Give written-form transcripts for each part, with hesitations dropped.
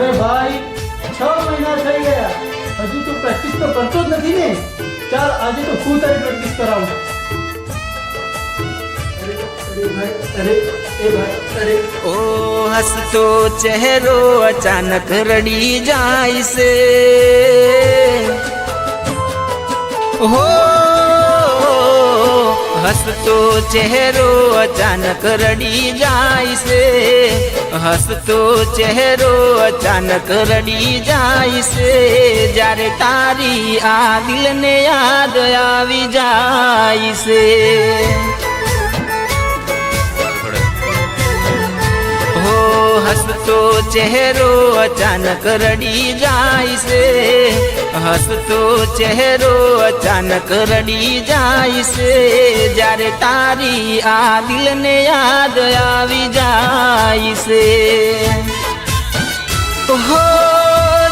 अरे भाई 6 महीना થઈ ગયા હજુ તો પ્રેક્ટિસ તો કરતો જ નથી ને ચાલ આજે તો હું તારી પ્રેક્ટિસ કરાવું अरे ओ हंसतो चेहरो अचानक रड़ी जाय से हो हंसतो चेहरो अचानक रड़ी जाय से हंसतो चेहरो अचानक रड़ी जाय से जारे तारी आ दिल ने याद आवी जाय से हंसतो चेहरो अचानक रड़ी जाय से हंसतो चेहरो अचानक रड़ी जाय से जारे तारी आ दिल ने याद आवी जाय से हो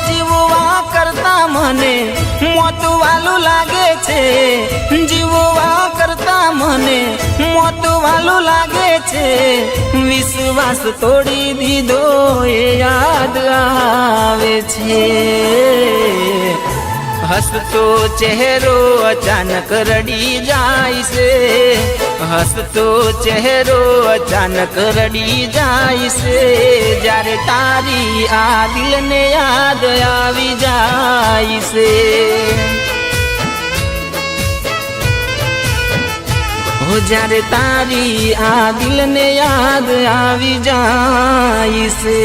जीववा करता मने मोत वालू लागे छे जीववा करता मने मोत वालू लागे छे विश्वास तोड़ी दीधो ये याद आवे छे हंसतो चेहरो अचानक रड़ी जाय से हंसतो चेहरो अचानक रड़ी जाय से जारे तारी आ दिल ने याद आवी जाय से हो जारे तारी आ दिल ने याद आवी जाय से